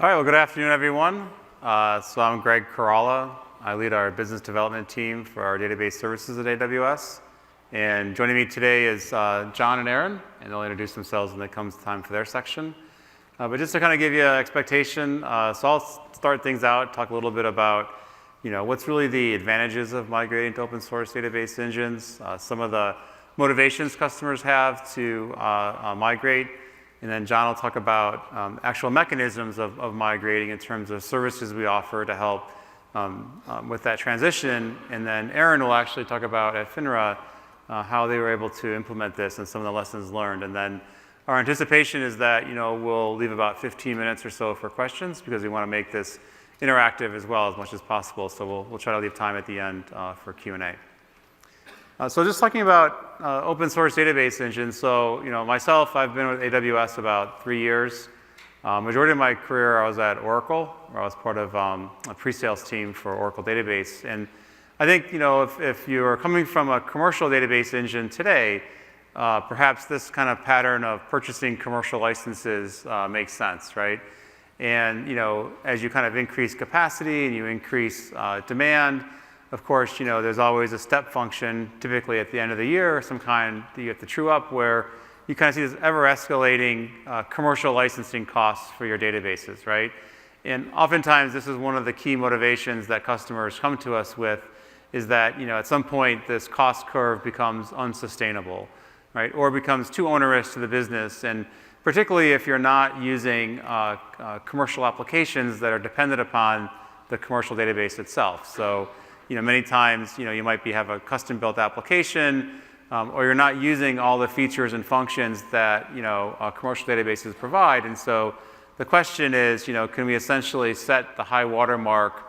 All right, well, good afternoon, everyone. So I'm Greg Kerala. I lead our business development team for our database services at AWS. And joining me today is John and Aaron, and they'll introduce themselves when it comes time for their section. But just to kind of give you an expectation, so I'll start things out, talk a little bit about what's really the advantages of migrating to open source database engines, some of the motivations customers have to migrate. And then John will talk about actual mechanisms of migrating in terms of services we offer to help with that transition. And then Aaron will actually talk about at Finra how they were able to implement this and some of the lessons learned. And then our anticipation is that we'll leave about 15 minutes or so for questions because we want to make this interactive as well as much as possible. So we'll try to leave time at the end for Q&A. So just talking about open source database engines. So myself, I've been with AWS about 3 years. Majority of my career, I was at Oracle, where I was part of a pre-sales team for Oracle database. And I think if you're coming from a commercial database engine today, perhaps this kind of pattern of purchasing commercial licenses makes sense, right? And as you kind of increase capacity and you increase demand, of course, there's always a step function, typically at the end of the year, some kind that you have to true up, where you kind of see this ever-escalating commercial licensing costs for your databases, right? And oftentimes, this is one of the key motivations that customers come to us with, is that at some point, this cost curve becomes unsustainable, right? Or becomes too onerous to the business, and particularly if you're not using commercial applications that are dependent upon the commercial database itself. So many times, you might have a custom-built application, or you're not using all the features and functions that commercial databases provide. And so the question is, can we essentially set the high watermark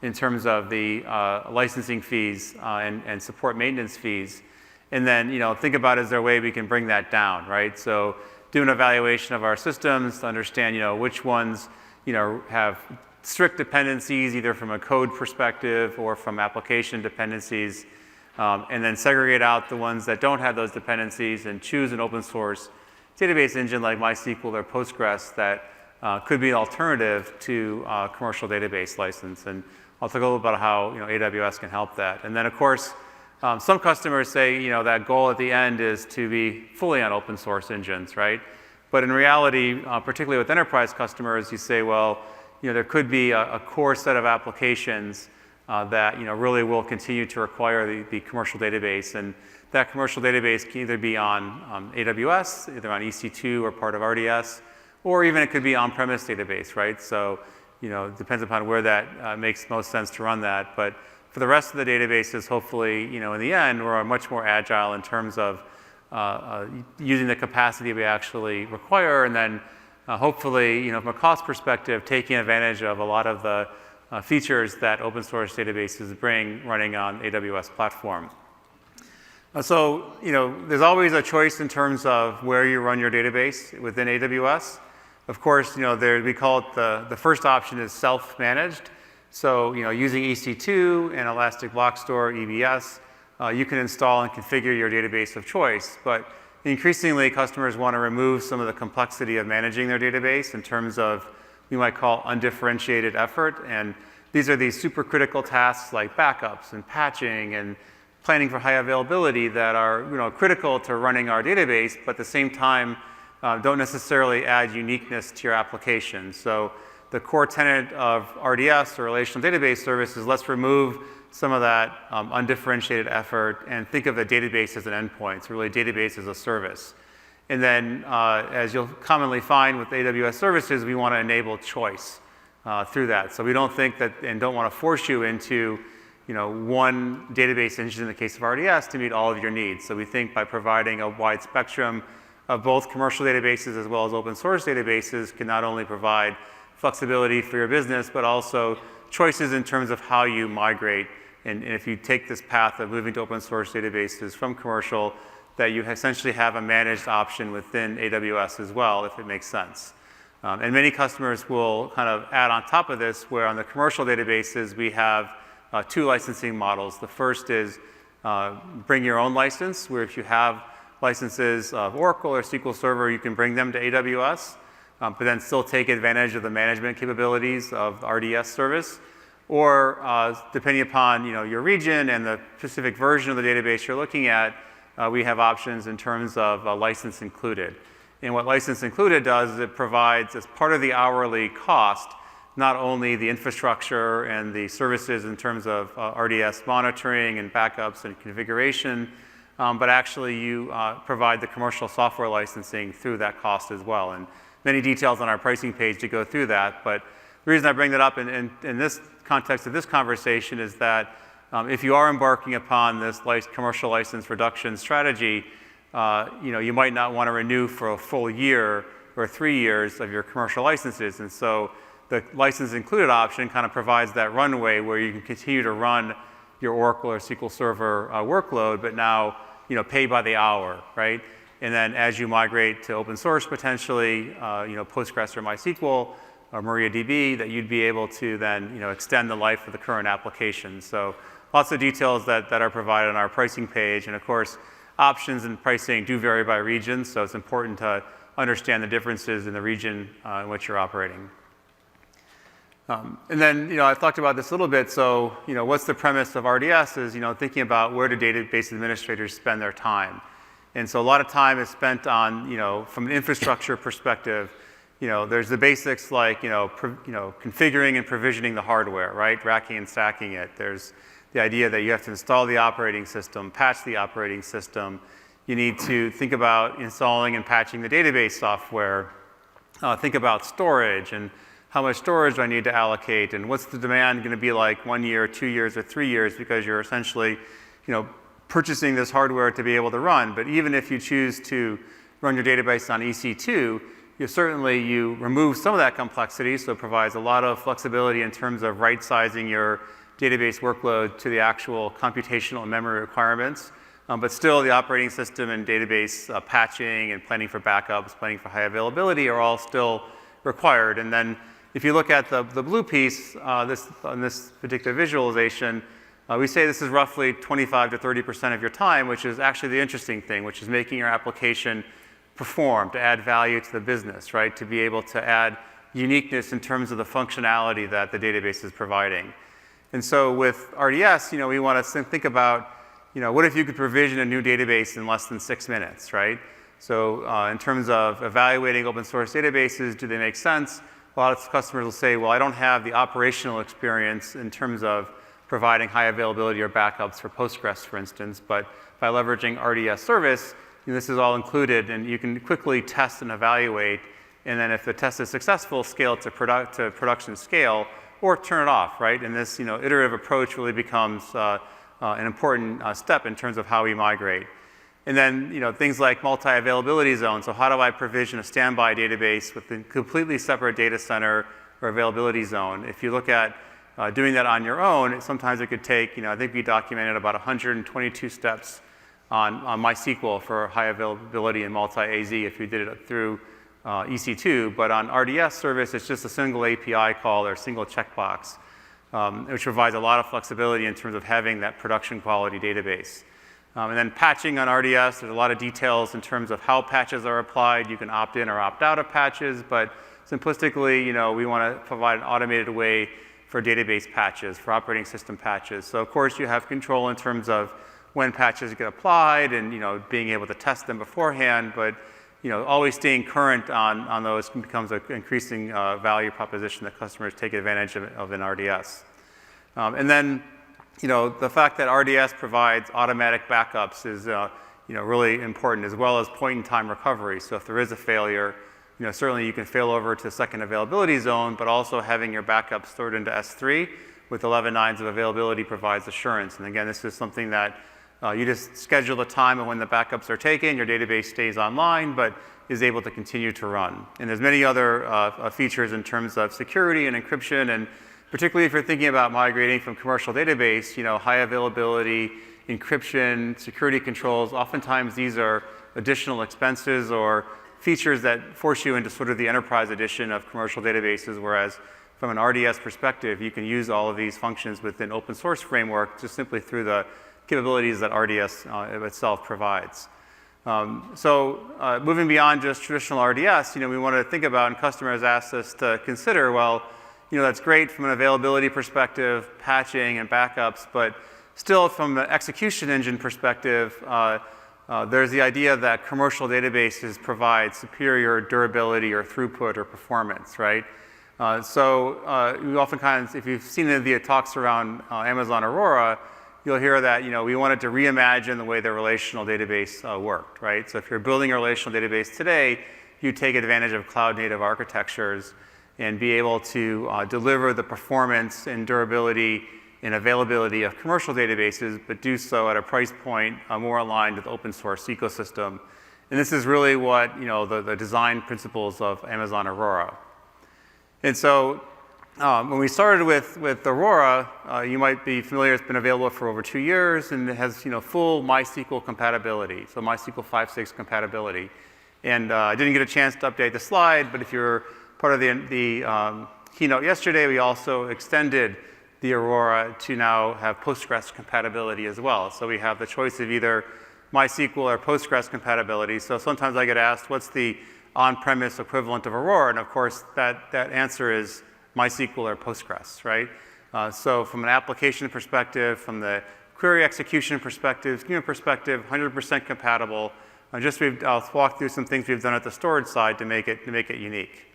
in terms of the licensing fees and support maintenance fees, and then think about is there a way we can bring that down, right? So do an evaluation of our systems to understand which ones have strict dependencies, either from a code perspective or from application dependencies, and then segregate out the ones that don't have those dependencies and choose an open source database engine like MySQL or Postgres that could be an alternative to commercial database license. And I'll talk a little about how AWS can help that. And then, of course, some customers say that goal at the end is to be fully on open source engines, right? But in reality, particularly with enterprise customers, you say, well, there could be a core set of applications that really will continue to require the commercial database, and that commercial database can either be on AWS, either on EC2 or part of RDS, or even it could be on-premise database, right? So it depends upon where that makes most sense to run that. But for the rest of the databases, hopefully in the end, we're much more agile in terms of using the capacity we actually require, and then hopefully, from a cost perspective, taking advantage of a lot of the features that open source databases bring running on AWS platform. So, there's always a choice in terms of where you run your database within AWS. Of course, we call it the first option is self-managed. So, using EC2 and Elastic Block Store, EBS, you can install and configure your database of choice. But increasingly, customers want to remove some of the complexity of managing their database in terms of we might call undifferentiated effort. And these are these super critical tasks like backups and patching and planning for high availability that are critical to running our database, but at the same time don't necessarily add uniqueness to your application. So the core tenet of RDS, or Relational Database Service, is let's remove some of that undifferentiated effort and think of a database as an endpoint, so really database as a service. And then as you'll commonly find with AWS services, we want to enable choice through that. So we don't think that and don't want to force you into one database engine in the case of RDS to meet all of your needs. So we think by providing a wide spectrum of both commercial databases as well as open source databases can not only provide flexibility for your business, but also choices in terms of how you migrate. And if you take this path of moving to open source databases from commercial, that you essentially have a managed option within AWS as well, if it makes sense. And many customers will kind of add on top of this, where on the commercial databases, we have two licensing models. The first is bring your own license, where if you have licenses of Oracle or SQL Server, you can bring them to AWS. but then still take advantage of the management capabilities of the RDS service. Or depending upon your region and the specific version of the database you're looking at, we have options in terms of license included. And what license included does is it provides, as part of the hourly cost, not only the infrastructure and the services in terms of RDS monitoring and backups and configuration, but actually you provide the commercial software licensing through that cost as well. And many details on our pricing page to go through that. But the reason I bring that up in this context of this conversation is that if you are embarking upon this commercial license reduction strategy, you might not want to renew for a full year or 3 years of your commercial licenses. And so the license included option kind of provides that runway where you can continue to run your Oracle or SQL Server workload, but now pay by the hour, right? And then as you migrate to open source potentially, Postgres or MySQL or MariaDB, that you'd be able to then extend the life of the current application. So lots of details that are provided on our pricing page. And of course, options and pricing do vary by region, so it's important to understand the differences in the region in which you're operating. And then, I've talked about this a little bit. So, what's the premise of RDS is, thinking about where do database administrators spend their time. And so a lot of time is spent on, from an infrastructure perspective, there's the basics like, configuring and provisioning the hardware, right? Racking and stacking it. There's the idea that you have to install the operating system, patch the operating system. You need to think about installing and patching the database software. Think about storage and how much storage do I need to allocate, and what's the demand going to be like 1 year, 2 years, or 3 years, because you're essentially, purchasing this hardware to be able to run. But even if you choose to run your database on EC2, you remove some of that complexity, so it provides a lot of flexibility in terms of right-sizing your database workload to the actual computational and memory requirements. But still, the operating system and database patching and planning for backups, planning for high availability are all still required. And then if you look at the blue piece, on this particular visualization, we say this is roughly 25 to 30% of your time, which is actually the interesting thing, which is making your application perform, to add value to the business, right? To be able to add uniqueness in terms of the functionality that the database is providing. And so with RDS, we want to think about, what if you could provision a new database in less than 6 minutes, right? So in terms of evaluating open source databases, do they make sense? A lot of customers will say, well, I don't have the operational experience in terms of providing high availability or backups for Postgres, for instance, but by leveraging RDS service, this is all included, and you can quickly test and evaluate, and then if the test is successful, scale it to production scale, or turn it off, right? And this iterative approach really becomes an important step in terms of how we migrate. And then things like multi-availability zones. So how do I provision a standby database with a completely separate data center or availability zone? If you look at doing that on your own, sometimes it could take, I think we documented about 122 steps on MySQL for high availability and multi-AZ if you did it through EC2. But on RDS service, it's just a single API call or a single checkbox, which provides a lot of flexibility in terms of having that production quality database. And then patching on RDS, there's a lot of details in terms of how patches are applied. You can opt in or opt out of patches, but simplistically, we want to provide an automated way for database patches, for operating system patches. So of course, you have control in terms of when patches get applied and being able to test them beforehand, but always staying current on those becomes an increasing value proposition that customers take advantage of in RDS. And then the fact that RDS provides automatic backups is really important, as well as point-in-time recovery. So if there is a failure, certainly you can fail over to second availability zone, but also having your backups stored into S3 with 11 nines of availability provides assurance. And again, this is something that you just schedule the time of when the backups are taken, your database stays online, but is able to continue to run. And there's many other features in terms of security and encryption, and particularly if you're thinking about migrating from commercial database, high availability, encryption, security controls, oftentimes these are additional expenses or features that force you into sort of the enterprise edition of commercial databases, whereas from an RDS perspective, you can use all of these functions within open source framework just simply through the capabilities that RDS itself provides. Moving beyond just traditional RDS, we want to think about, and customers asked us to consider, well, that's great from an availability perspective, patching and backups, but still from the execution engine perspective, there's the idea that commercial databases provide superior durability or throughput or performance, right? We oftentimes, if you've seen any of the talks around Amazon Aurora, you'll hear that we wanted to reimagine the way the relational database worked, right? So if you're building a relational database today, you take advantage of cloud-native architectures and be able to deliver the performance and durability and availability of commercial databases, but do so at a price point more aligned with the open source ecosystem. And this is really what the design principles of Amazon Aurora. And so when we started with Aurora, you might be familiar, it's been available for over 2 years, and it has full MySQL compatibility, so MySQL 5.6 compatibility. And I didn't get a chance to update the slide, but if you're part of the keynote yesterday, we also extended the Aurora to now have Postgres compatibility as well. So we have the choice of either MySQL or Postgres compatibility. So sometimes I get asked, what's the on-premise equivalent of Aurora? And of course, that answer is MySQL or Postgres, right? So from an application perspective, from the query execution perspective, schema perspective, 100% compatible. I'll walk through some things we've done at the storage side to make it unique.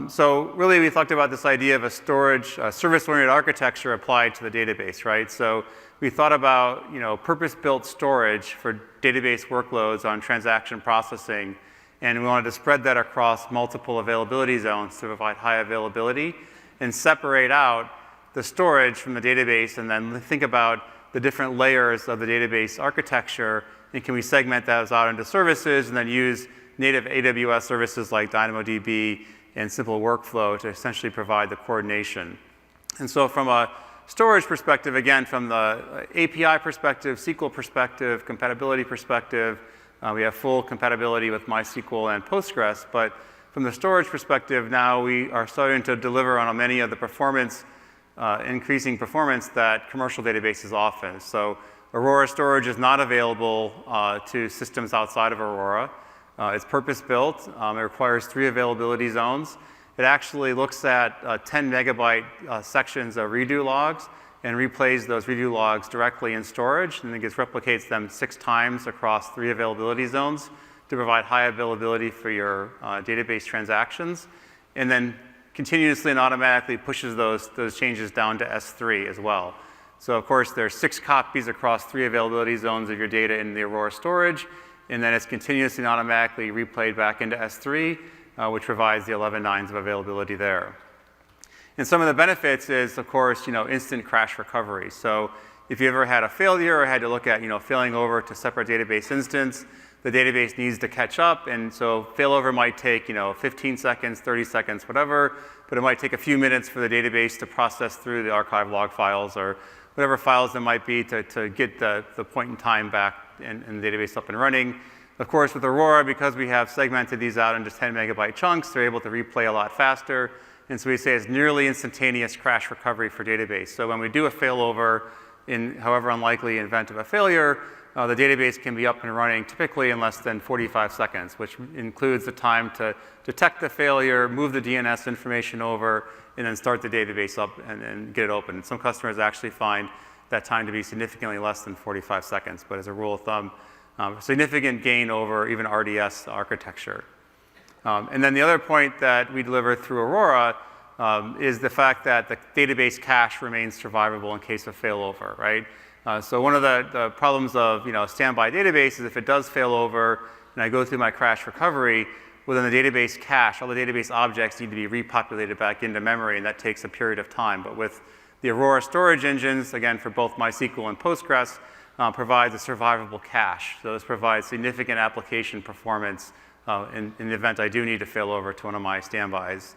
So really, we talked about this idea of a storage, service-oriented architecture applied to the database, right? So we thought about, purpose-built storage for database workloads on transaction processing, and we wanted to spread that across multiple availability zones to provide high availability and separate out the storage from the database, and then think about the different layers of the database architecture, and can we segment those out into services and then use native AWS services like DynamoDB and simple workflow to essentially provide the coordination. And so from a storage perspective, again, from the API perspective, SQL perspective, compatibility perspective, we have full compatibility with MySQL and Postgres, but from the storage perspective, now we are starting to deliver on many of the performance, increasing performance that commercial databases offer. So Aurora storage is not available to systems outside of Aurora. It's purpose-built. It requires 3 availability zones. It actually looks at 10 megabyte sections of redo logs and replays those redo logs directly in storage, and then replicates them 6 times across 3 availability zones to provide high availability for your database transactions, and then continuously and automatically pushes those changes down to S3 as well. So of course, there's 6 copies across 3 availability zones of your data in the Aurora storage, and then it's continuously and automatically replayed back into S3, which provides the 11 nines of availability there. And some of the benefits is, of course, instant crash recovery. So if you ever had a failure or had to look at, failing over to separate database instance, the database needs to catch up, and so failover might take, 15 seconds, 30 seconds, whatever, but it might take a few minutes for the database to process through the archive log files or whatever files there might be to get the point in time back and the database up and running. Of course, with Aurora, because we have segmented these out into 10 megabyte chunks, they're able to replay a lot faster. And so we say it's nearly instantaneous crash recovery for database. So when we do a failover in however unlikely event of a failure, the database can be up and running typically in less than 45 seconds, which includes the time to detect the failure, move the DNS information over, and then start the database up and get it open. And some customers actually find that time to be significantly less than 45 seconds, but as a rule of thumb, significant gain over even RDS architecture. And then the other point that we deliver through Aurora is the fact that the database cache remains survivable in case of failover, right? So one of the problems of standby database is if it does fail over and I go through my crash recovery, within the database cache, all the database objects need to be repopulated back into memory, and that takes a period of time. But with the Aurora storage engines, again, for both MySQL and Postgres, provides a survivable cache. So this provides significant application performance in the event I do need to fail over to one of my standbys.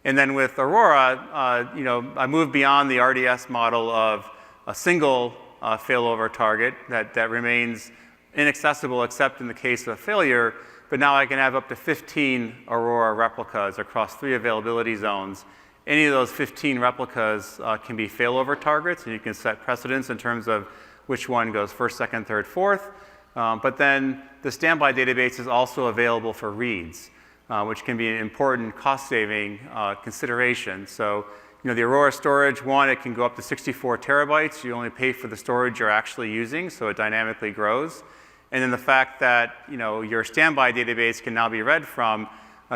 And then with Aurora, I moved beyond the RDS model of a single failover target that remains inaccessible except in the case of a failure, but now I can have up to 15 Aurora replicas across 3 availability zones. Any of those 15 replicas can be failover targets, and you can set precedents in terms of which one goes first, second, third, fourth. But then the standby database is also available for reads, which can be an important cost-saving consideration. So, the Aurora storage, one, it can go up to 64 terabytes. You only pay for the storage you're actually using, so it dynamically grows. And then the fact that, your standby database can now be read from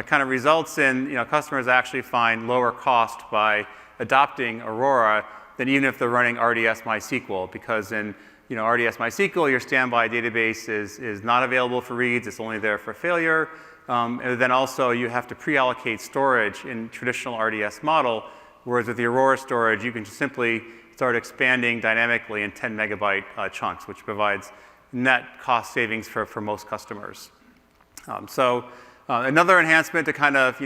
kind of results in, customers actually find lower cost by adopting Aurora than even if they're running RDS MySQL, because in RDS MySQL, your standby database is not available for reads. It's only there for failure. And then also you have to pre-allocate storage in traditional RDS model, whereas with the Aurora storage, you can just simply start expanding dynamically in 10 megabyte chunks, which provides net cost savings for most customers. Another enhancement to kind of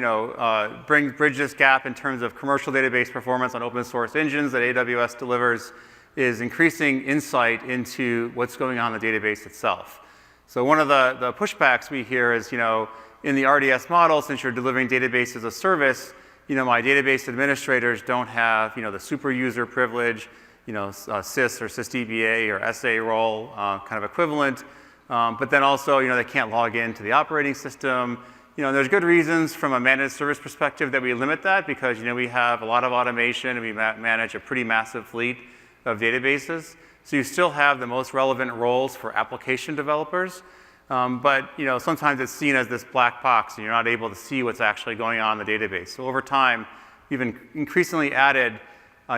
bridge this gap in terms of commercial database performance on open source engines that AWS delivers is increasing insight into what's going on in the database itself. So one of the pushbacks we hear is, in the RDS model, since you're delivering database as a service, my database administrators don't have, the super user privilege, sys or sysdba or SA role kind of equivalent. But then also, they can't log into the operating system. There's good reasons from a managed service perspective that we limit that because, we have a lot of automation and we manage a pretty massive fleet of databases. So you still have the most relevant roles for application developers. But sometimes it's seen as this black box and you're not able to see what's actually going on in the database. So over time, we've increasingly added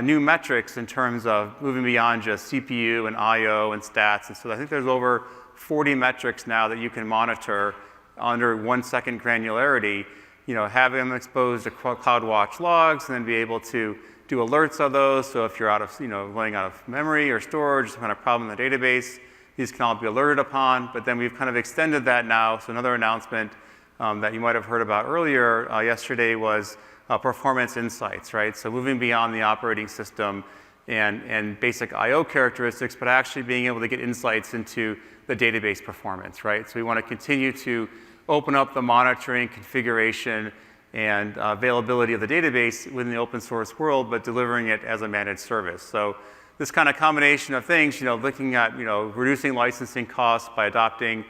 new metrics in terms of moving beyond just CPU and IO and stats. And so I think there's over 40 metrics now that you can monitor under 1 second granularity, have them exposed to CloudWatch logs and then be able to do alerts of those. So if you're running out of memory or storage, some kind of problem in the database, these can all be alerted upon. But then we've kind of extended that now. So another announcement that you might have heard about earlier yesterday was performance insights, right? So moving beyond the operating system and basic IO characteristics, but actually being able to get insights into the database performance, right? So we want to continue to open up the monitoring, configuration, and availability of the database within the open source world, but delivering it as a managed service. So this kind of combination of things, looking at, reducing licensing costs by adopting,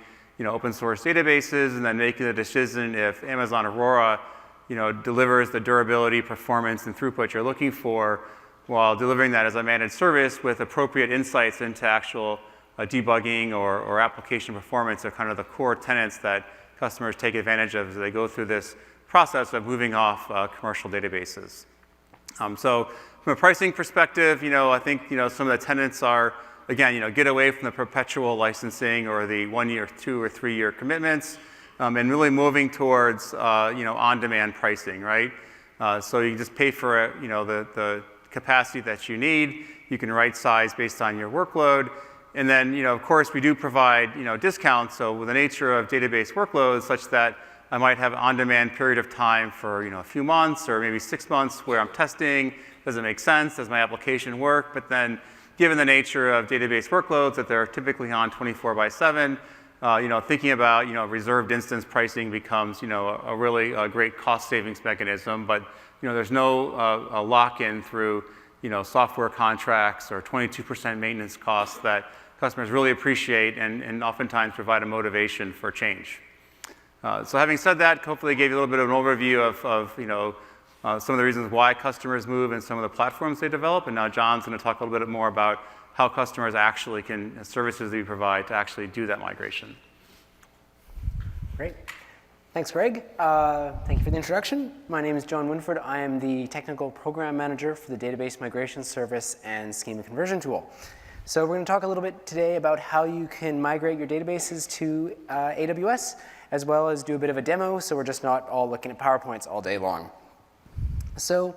open source databases, and then making the decision if Amazon Aurora, delivers the durability, performance, and throughput you're looking for, while delivering that as a managed service with appropriate insights into actual debugging or application performance are kind of the core tenets that customers take advantage of as they go through this process of moving off commercial databases. So from a pricing perspective, I think some of the tenets are, again, get away from the perpetual licensing or the 1 year, 2 or 3 year commitments, and really moving towards on-demand pricing, right? So you just pay for the capacity that you need. You can right size based on your workload. And then, of course, we do provide, discounts. So with the nature of database workloads such that I might have an on-demand period of time for, a few months or maybe 6 months where I'm testing. Does it make sense? Does my application work? But then given the nature of database workloads that they're typically on 24/7, thinking about, reserved instance pricing becomes, a really great cost savings mechanism. But, there's no lock-in through, software contracts or 22% maintenance costs that customers really appreciate and oftentimes provide a motivation for change. So having said that, hopefully I gave you a little bit of an overview of some of the reasons why customers move and some of the platforms they develop. And now John's going to talk a little bit more about how customers actually services that we provide to actually do that migration. Great. Thanks, Greg. Thank you for the introduction. My name is John Winford. I am the Technical Program Manager for the Database Migration Service and Schema Conversion Tool. So we're going to talk a little bit today about how you can migrate your databases to AWS, as well as do a bit of a demo, so we're just not all looking at PowerPoints all day long. So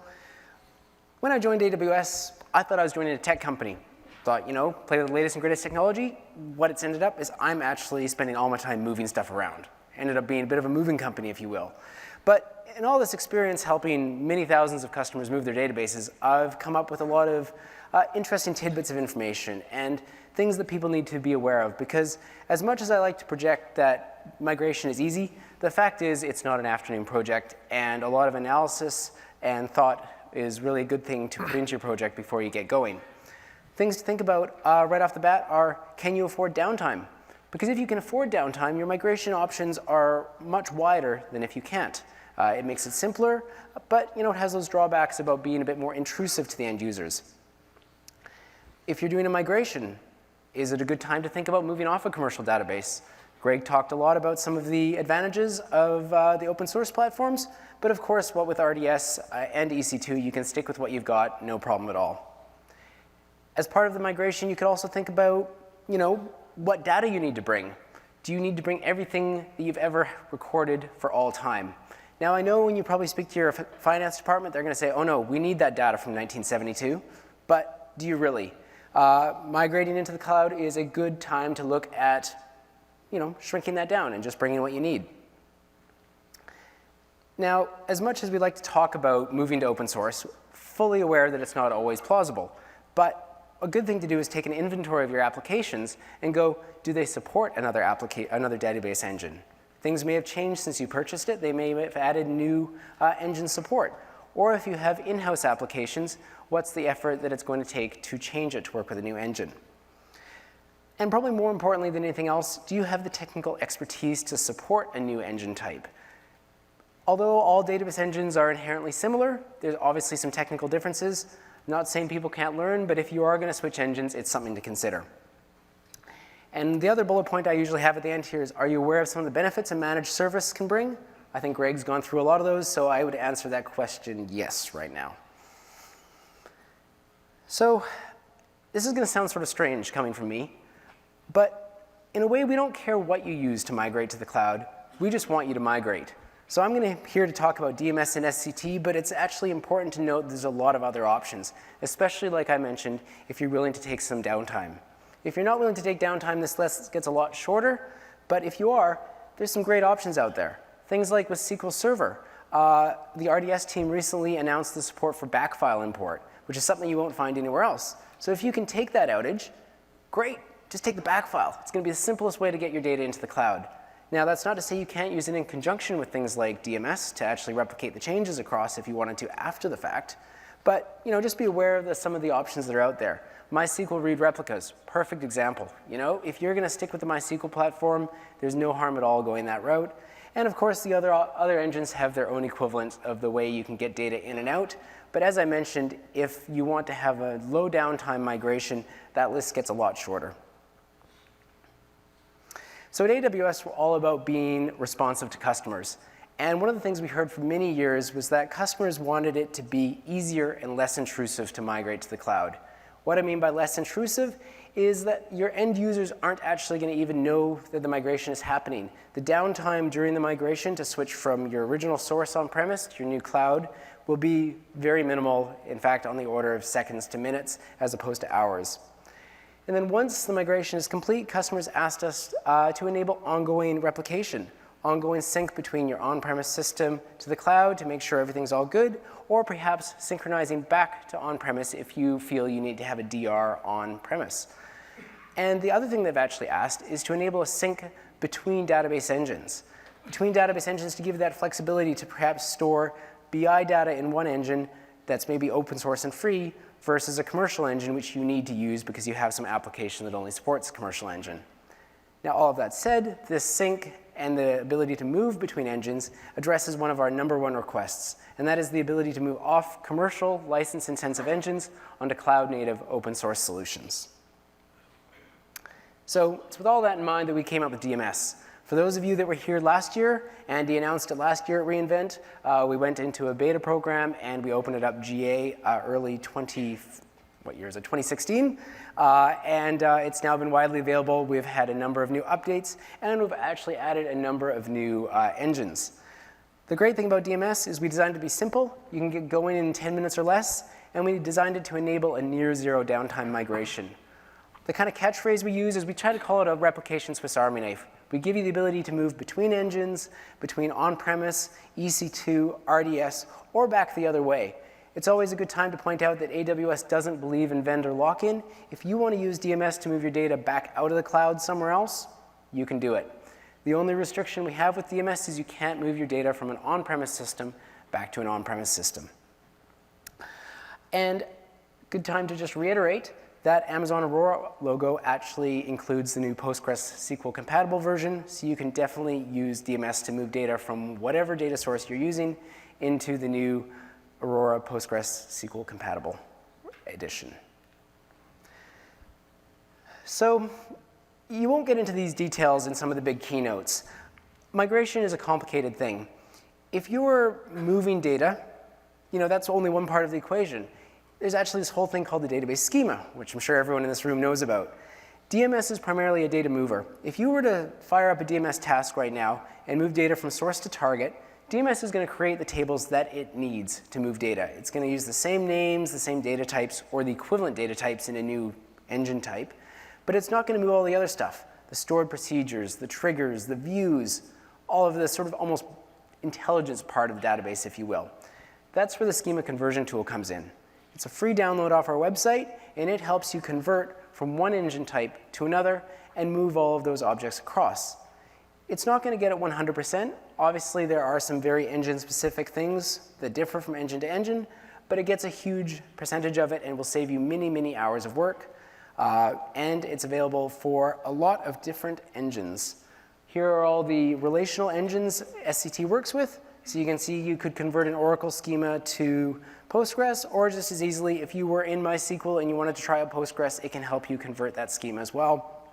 when I joined AWS, I thought I was joining a tech company. Thought, play with the latest and greatest technology. What it's ended up is I'm actually spending all my time moving stuff around. Ended up being a bit of a moving company, if you will. But in all this experience helping many thousands of customers move their databases, I've come up with a lot of interesting tidbits of information and things that people need to be aware of. Because as much as I like to project that migration is easy, the fact is it's not an afternoon project, and a lot of analysis and thought is really a good thing to put into your project before you get going. Things to think about right off the bat are, can you afford downtime? Because if you can afford downtime, your migration options are much wider than if you can't. It makes it simpler, but it has those drawbacks about being a bit more intrusive to the end users. If you're doing a migration, is it a good time to think about moving off a commercial database? Greg talked a lot about some of the advantages of the open source platforms, but of course, what with RDS and EC2, you can stick with what you've got, no problem at all. As part of the migration, you could also think about, what data you need to bring. Do you need to bring everything that you've ever recorded for all time? Now, I know when you probably speak to your finance department, they're going to say, oh no, we need that data from 1972, but do you really? Migrating into the cloud is a good time to look at shrinking that down and just bringing what you need. Now, as much as we like to talk about moving to open source, fully aware that it's not always plausible, but a good thing to do is take an inventory of your applications and go, do they support another database engine? Things may have changed since you purchased it. They may have added new engine support. Or if you have in-house applications, what's the effort that it's going to take to change it to work with a new engine? And probably more importantly than anything else, do you have the technical expertise to support a new engine type? Although all database engines are inherently similar, there's obviously some technical differences. I'm not saying people can't learn, but if you are going to switch engines, it's something to consider. And the other bullet point I usually have at the end here is, are you aware of some of the benefits a managed service can bring? I think Greg's gone through a lot of those, so I would answer that question yes right now. So this is going to sound sort of strange coming from me, but in a way, we don't care what you use to migrate to the cloud. We just want you to migrate. So I'm here to talk about DMS and SCT, but it's actually important to note there's a lot of other options, especially like I mentioned, if you're willing to take some downtime. If you're not willing to take downtime, this list gets a lot shorter, but if you are, there's some great options out there. Things like with SQL Server. The RDS team recently announced the support for backfile import, which is something you won't find anywhere else. So if you can take that outage, great. Just take the backfile. It's going to be the simplest way to get your data into the cloud. Now, that's not to say you can't use it in conjunction with things like DMS to actually replicate the changes across if you wanted to after the fact. But just be aware of some of the options that are out there. MySQL read replicas, perfect example. If you're going to stick with the MySQL platform, there's no harm at all going that route. And of course, the other engines have their own equivalent of the way you can get data in and out. But as I mentioned, if you want to have a low downtime migration, that list gets a lot shorter. So at AWS, we're all about being responsive to customers. And one of the things we heard for many years was that customers wanted it to be easier and less intrusive to migrate to the cloud. What I mean by less intrusive is that your end users aren't actually going to even know that the migration is happening. The downtime during the migration to switch from your original source on-premise to your new cloud will be very minimal, in fact, on the order of seconds to minutes as opposed to hours. And then once the migration is complete, customers asked us to enable ongoing replication, ongoing sync between your on-premise system to the cloud to make sure everything's all good, or perhaps synchronizing back to on-premise if you feel you need to have a DR on-premise. And the other thing they've actually asked is to enable a sync between database engines. Between database engines to give you that flexibility to perhaps store BI data in one engine that's maybe open source and free versus a commercial engine which you need to use because you have some application that only supports commercial engine. Now, all of that said, this sync and the ability to move between engines addresses one of our #1 requests, and that is the ability to move off commercial license-intensive engines onto cloud-native open source solutions. So it's with all that in mind that we came up with DMS. For those of you that were here last year, Andy announced it last year at reInvent, we went into a beta program and we opened it up GA early 2016. It's now been widely available. We've had a number of new updates, and we've actually added a number of new engines. The great thing about DMS is we designed it to be simple. You can get going in 10 minutes or less, and we designed it to enable a near zero downtime migration. The kind of catchphrase we use is we try to call it a replication Swiss Army knife. We give you the ability to move between engines, between on-premise, EC2, RDS, or back the other way. It's always a good time to point out that AWS doesn't believe in vendor lock-in. If you want to use DMS to move your data back out of the cloud somewhere else, you can do it. The only restriction we have with DMS is you can't move your data from an on-premise system back to an on-premise system. And good time to just reiterate That Amazon Aurora logo actually includes the new PostgreSQL compatible version, so you can definitely use DMS to move data from whatever data source you're using into the new Aurora PostgreSQL compatible edition. So you won't get into these details in some of the big keynotes. Migration is a complicated thing. If you're moving data, that's only one part of the equation. There's actually this whole thing called the database schema, which I'm sure everyone in this room knows about. DMS is primarily a data mover. If you were to fire up a DMS task right now and move data from source to target, DMS is going to create the tables that it needs to move data. It's going to use the same names, the same data types, or the equivalent data types in a new engine type, but it's not going to move all the other stuff, the stored procedures, the triggers, the views, all of the sort of almost intelligence part of the database, if you will. That's where the schema conversion tool comes in. It's a free download off our website, and it helps you convert from one engine type to another and move all of those objects across. It's not going to get it 100%. Obviously, there are some very engine-specific things that differ from engine to engine, but it gets a huge percentage of it and will save you many, many hours of work. And it's available for a lot of different engines. Here are all the relational engines SCT works with. So you can see you could convert an Oracle schema to Postgres, or just as easily, if you were in MySQL and you wanted to try out Postgres, it can help you convert that schema as well.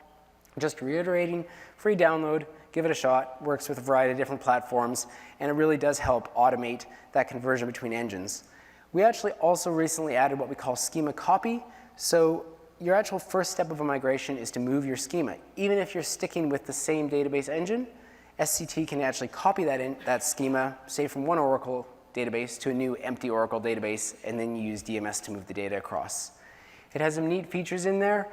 Just reiterating, free download, give it a shot, works with a variety of different platforms, and it really does help automate that conversion between engines. We actually also recently added what we call Schema Copy. So your actual first step of a migration is to move your schema. Even if you're sticking with the same database engine, SCT can actually copy that schema, say from one Oracle database to a new empty Oracle database, and then you use DMS to move the data across. It has some neat features in there.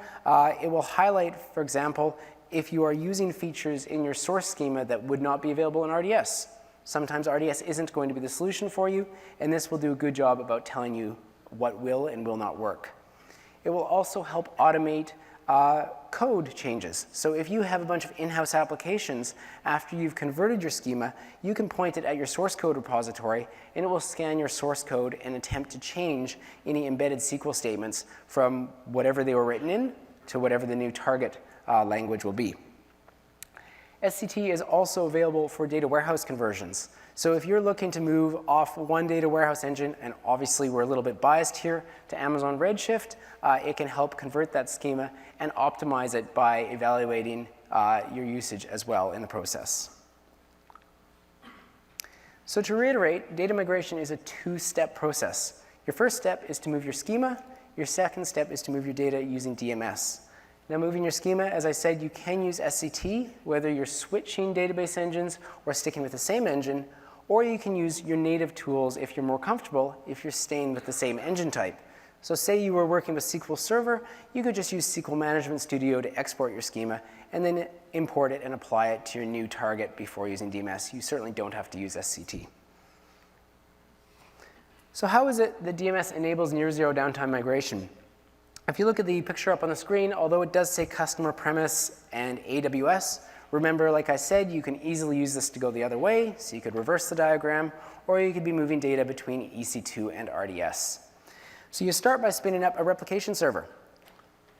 It will highlight, for example, if you are using features in your source schema that would not be available in RDS. Sometimes RDS isn't going to be the solution for you, and this will do a good job about telling you what will and will not work. It will also help automate code changes. So if you have a bunch of in-house applications, after you've converted your schema, you can point it at your source code repository, and it will scan your source code and attempt to change any embedded SQL statements from whatever they were written in to whatever the new target language will be. SCT is also available for data warehouse conversions. So if you're looking to move off one data warehouse engine, and obviously we're a little bit biased here, to Amazon Redshift, it can help convert that schema and optimize it by evaluating your usage as well in the process. So to reiterate, data migration is a two-step process. Your first step is to move your schema. Your second step is to move your data using DMS. Now, moving your schema, as I said, you can use SCT, whether you're switching database engines or sticking with the same engine, or you can use your native tools if you're more comfortable, if you're staying with the same engine type. So say you were working with SQL Server, you could just use SQL Management Studio to export your schema and then import it and apply it to your new target before using DMS. You certainly don't have to use SCT. So how is it that DMS enables near zero downtime migration? If you look at the picture up on the screen, although it does say customer premise and AWS, remember, like I said, you can easily use this to go the other way, so you could reverse the diagram, or you could be moving data between EC2 and RDS. So you start by spinning up a replication server.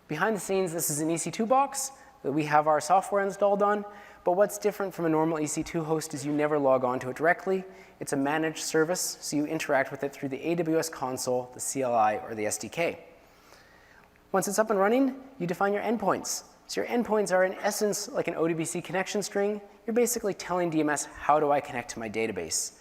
Behind the scenes, this is an EC2 box that we have our software installed on, but what's different from a normal EC2 host is you never log on to it directly. It's a managed service, so you interact with it through the AWS console, the CLI, or the SDK. Once it's up and running, you define your endpoints. So your endpoints are in essence like an ODBC connection string. You're basically telling DMS, how do I connect to my database?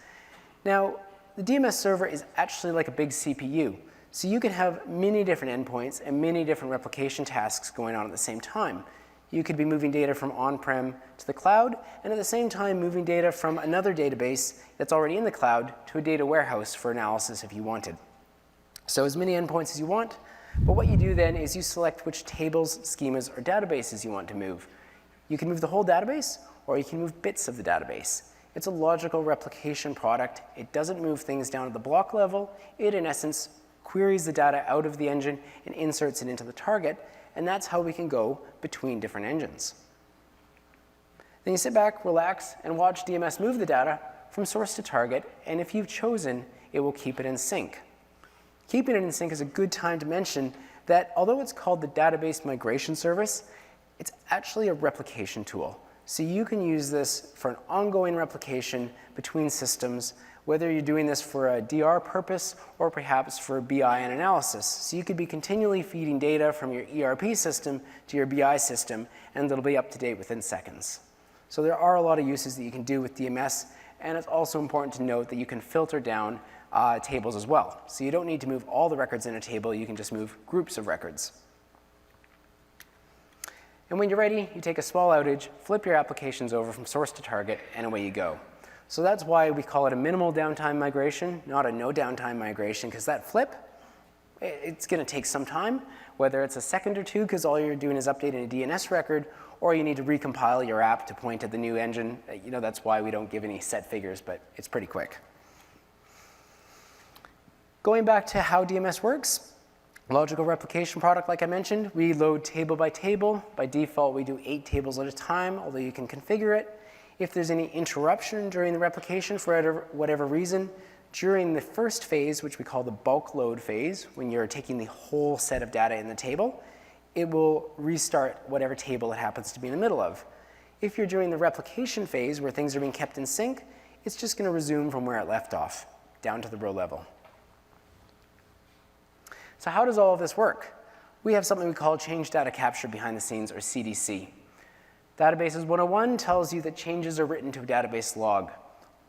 Now, the DMS server is actually like a big CPU. So you can have many different endpoints and many different replication tasks going on at the same time. You could be moving data from on-prem to the cloud, and at the same time moving data from another database that's already in the cloud to a data warehouse for analysis if you wanted. So as many endpoints as you want. But what you do then is you select which tables, schemas, or databases you want to move. You can move the whole database, or you can move bits of the database. It's a logical replication product. It doesn't move things down to the block level. It, in essence, queries the data out of the engine and inserts it into the target, and that's how we can go between different engines. Then you sit back, relax, and watch DMS move the data from source to target, and if you've chosen, it will keep it in sync. Keeping it in sync is a good time to mention that although it's called the Database Migration Service, it's actually a replication tool. So you can use this for an ongoing replication between systems, whether you're doing this for a DR purpose or perhaps for BI and analysis. So you could be continually feeding data from your ERP system to your BI system, and it'll be up to date within seconds. So there are a lot of uses that you can do with DMS, and it's also important to note that you can filter down tables as well. So you don't need to move all the records in a table, you can just move groups of records. And when you're ready, you take a small outage, flip your applications over from source to target, and away you go. So that's why we call it a minimal downtime migration, not a no downtime migration, because that flip, it's going to take some time, whether it's a second or two because all you're doing is updating a DNS record, or you need to recompile your app to point at the new engine. You know, that's why we don't give any set figures, but it's pretty quick. Going back to how DMS works, logical replication product, like I mentioned, we load table by table. By default, we do 8 tables at a time, although you can configure it. If there's any interruption during the replication for whatever reason, during the first phase, which we call the bulk load phase, when you're taking the whole set of data in the table, it will restart whatever table it happens to be in the middle of. If you're doing the replication phase, where things are being kept in sync, it's just going to resume from where it left off, down to the row level. So how does all of this work? We have something we call change data capture behind the scenes, or CDC. Databases 101 tells you that changes are written to a database log.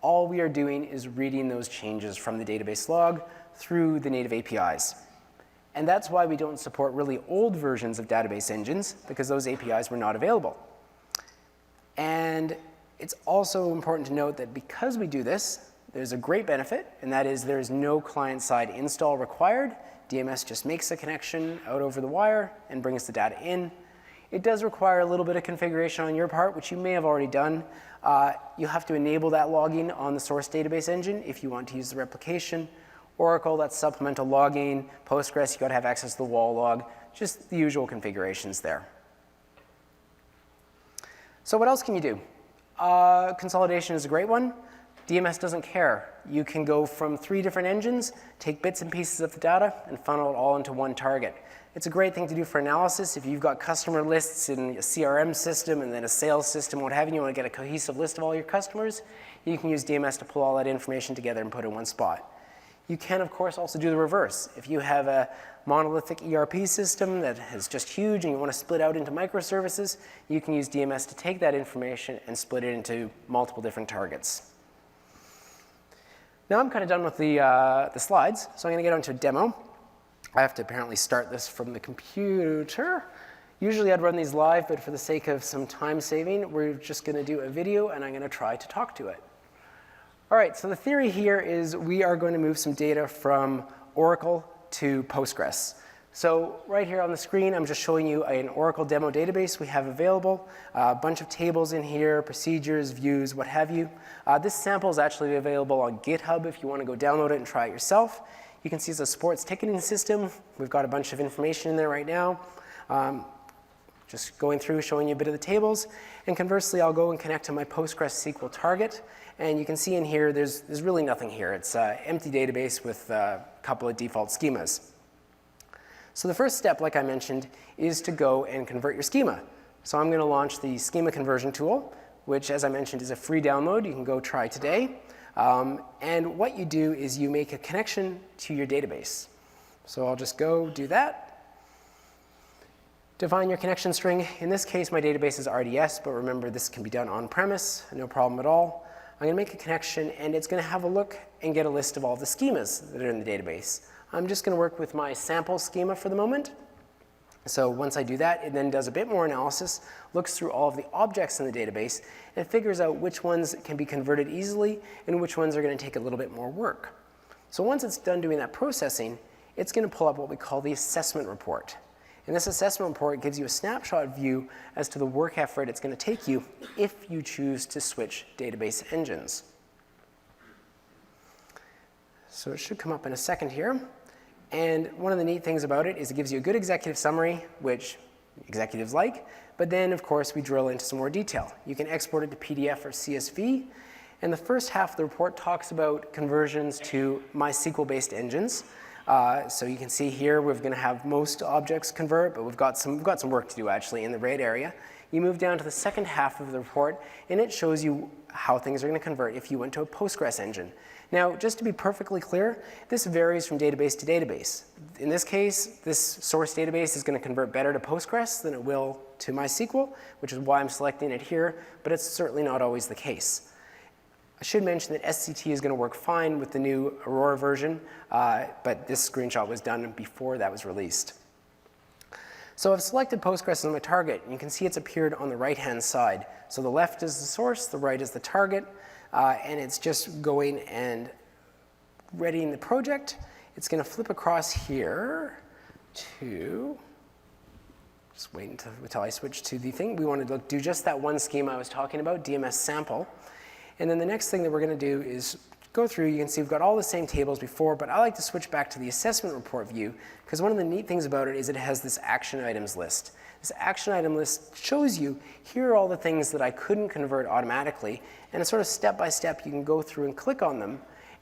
All we are doing is reading those changes from the database log through the native APIs. And that's why we don't support really old versions of database engines, because those APIs were not available. And it's also important to note that because we do this, there's a great benefit, and that is there's no client-side install required. DMS just makes a connection out over the wire and brings the data in. It does require a little bit of configuration on your part, which you may have already done. You have to enable that logging on the source database engine if you want to use the replication. Oracle, that's supplemental logging. Postgres, you got to have access to the wall log. Just the usual configurations there. So what else can you do? Consolidation is a great one. DMS doesn't care. You can go from 3 different engines, take bits and pieces of the data, and funnel it all into one target. It's a great thing to do for analysis. If you've got customer lists in a CRM system and then a sales system, what have you, you want to get a cohesive list of all your customers, you can use DMS to pull all that information together and put it in one spot. You can, of course, also do the reverse. If you have a monolithic ERP system that is just huge and you want to split out into microservices, you can use DMS to take that information and split it into multiple different targets. Now I'm kind of done with the slides, so I'm going to get onto a demo. I have to apparently start this from the computer. Usually I'd run these live, but for the sake of some time saving, we're just going to do a video, and I'm going to try to talk to it. All right, so the theory here is we are going to move some data from Oracle to Postgres. So right here on the screen, I'm just showing you an Oracle demo database we have available. A bunch of tables in here, procedures, views, what have you. This sample is actually available on GitHub if you want to go download it and try it yourself. You can see it's a sports ticketing system. We've got a bunch of information in there right now. Just going through, showing you a bit of the tables. And conversely, I'll go and connect to my PostgreSQL target. And you can see in here, there's really nothing here. It's an empty database with a couple of default schemas. So the first step, like I mentioned, is to go and convert your schema. So I'm going to launch the schema conversion tool, which, as I mentioned, is a free download. You can go try today. And what you do is you make a connection to your database. So I'll just go do that. Define your connection string. In this case, my database is RDS, but remember, this can be done on-premise, no problem at all. I'm going to make a connection, and it's going to have a look and get a list of all the schemas that are in the database. I'm just going to work with my sample schema for the moment. So once I do that, it then does a bit more analysis, looks through all of the objects in the database, and figures out which ones can be converted easily and which ones are going to take a little bit more work. So once it's done doing that processing, it's going to pull up what we call the assessment report. And this assessment report gives you a snapshot view as to the work effort it's going to take you if you choose to switch database engines. So it should come up in a second here. And one of the neat things about it is it gives you a good executive summary, which executives like, but then, of course, we drill into some more detail. You can export it to PDF or CSV, and the first half of the report talks about conversions to MySQL-based engines. So you can see here we're going to have most objects convert, but we've got some work to do actually in the red area. You move down to the second half of the report, and it shows you how things are going to convert if you went to a Postgres engine. Now, just to be perfectly clear, this varies from database to database. In this case, this source database is going to convert better to Postgres than it will to MySQL, which is why I'm selecting it here, but it's certainly not always the case. I should mention that SCT is going to work fine with the new Aurora version, but this screenshot was done before that was released. So I've selected Postgres as my target, and you can see it's appeared on the right-hand side. So the left is the source, the right is the target, and it's just going and readying the project. It's going to flip across here to, just wait until I switch to the thing. We want to do just that one schema I was talking about, DMS sample. And then the next thing that we're going to do is go through. You can see we've got all the same tables before, but I like to switch back to the assessment report view because one of the neat things about it is it has this action items list. This action item list shows you, here are all the things that I couldn't convert automatically, and sort of step by step you can go through and click on them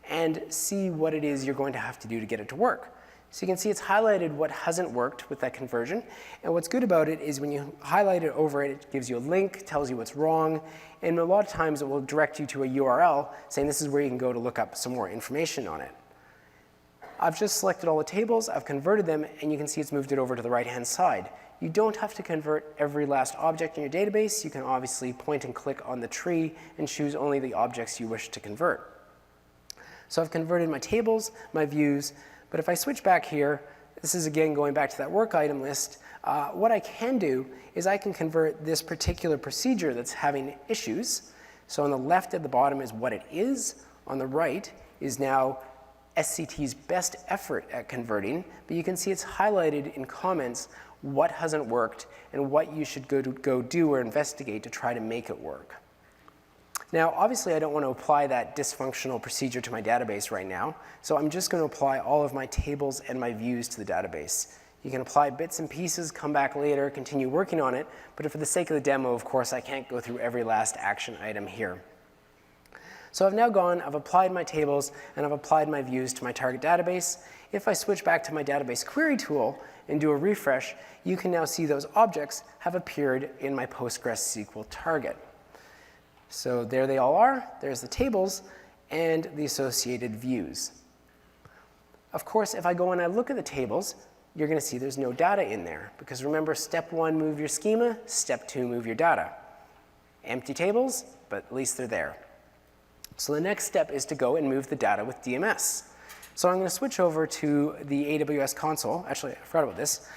and see what it is you're going to have to do to get it to work. So you can see it's highlighted what hasn't worked with that conversion, and what's good about it is when you highlight it over it, it gives you a link, tells you what's wrong, and a lot of times it will direct you to a URL saying this is where you can go to look up some more information on it. I've just selected all the tables, I've converted them, and you can see it's moved it over to the right-hand side. You don't have to convert every last object in your database. You can obviously point and click on the tree and choose only the objects you wish to convert. So I've converted my tables, my views, but if I switch back here, this is again going back to that work item list, what I can do is I can convert this particular procedure that's having issues. So on the left at the bottom is what it is. On the right is now SCT's best effort at converting, but you can see it's highlighted in comments what hasn't worked and what you should go do or investigate to try to make it work. Now, obviously, I don't want to apply that dysfunctional procedure to my database right now, so I'm just going to apply all of my tables and my views to the database. You can apply bits and pieces, come back later, continue working on it, but for the sake of the demo, of course, I can't go through every last action item here. So I've now gone, I've applied my tables, and I've applied my views to my target database. If I switch back to my database query tool and do a refresh, you can now see those objects have appeared in my PostgreSQL target. So there they all are. There's the tables and the associated views. Of course, if I go and I look at the tables, you're going to see there's no data in there. Because remember, step 1, move your schema. Step 2, move your data. Empty tables, but at least they're there. So the next step is to go and move the data with DMS. So I'm going to switch over to the AWS console. Actually, I forgot about this.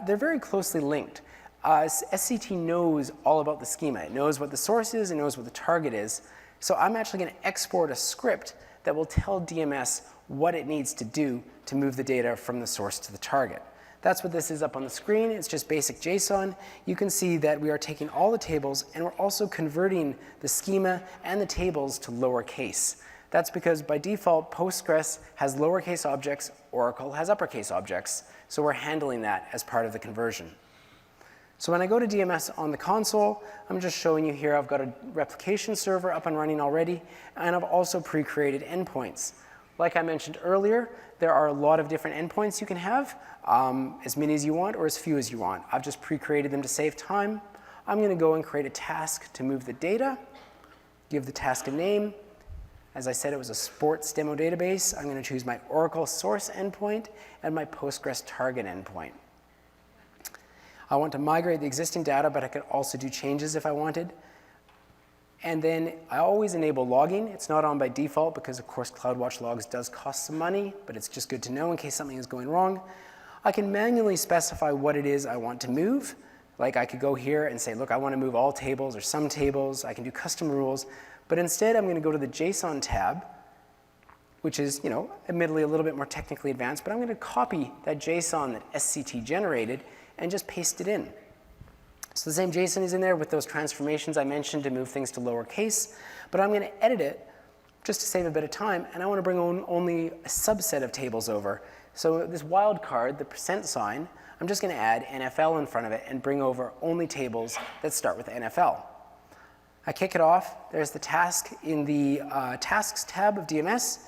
They're very closely linked. SCT knows all about the schema. It knows what the source is, it knows what the target is. So I'm actually going to export a script that will tell DMS what it needs to do to move the data from the source to the target. That's what this is up on the screen. It's just basic JSON. You can see that we are taking all the tables and we're also converting the schema and the tables to lowercase. That's because by default, Postgres has lowercase objects, Oracle has uppercase objects. So we're handling that as part of the conversion. So when I go to DMS on the console, I'm just showing you here I've got a replication server up and running already, and I've also pre-created endpoints. Like I mentioned earlier, there are a lot of different endpoints you can have, as many as you want or as few as you want. I've just pre-created them to save time. I'm going to go and create a task to move the data, give the task a name. As I said, it was a sports demo database. I'm going to choose my Oracle source endpoint and my Postgres target endpoint. I want to migrate the existing data, but I could also do changes if I wanted. And then I always enable logging. It's not on by default because, of course, CloudWatch Logs does cost some money, but it's just good to know in case something is going wrong. I can manually specify what it is I want to move. Like I could go here and say, look, I want to move all tables or some tables. I can do custom rules. But instead, I'm going to go to the JSON tab, which is, admittedly a little bit more technically advanced, but I'm going to copy that JSON that SCT generated and just paste it in. So the same JSON is in there with those transformations I mentioned to move things to lowercase, but I'm going to edit it just to save a bit of time, and I want to bring only a subset of tables over. So this wildcard, the %, I'm just going to add NFL in front of it and bring over only tables that start with NFL. I kick it off. There's the task in the Tasks tab of DMS.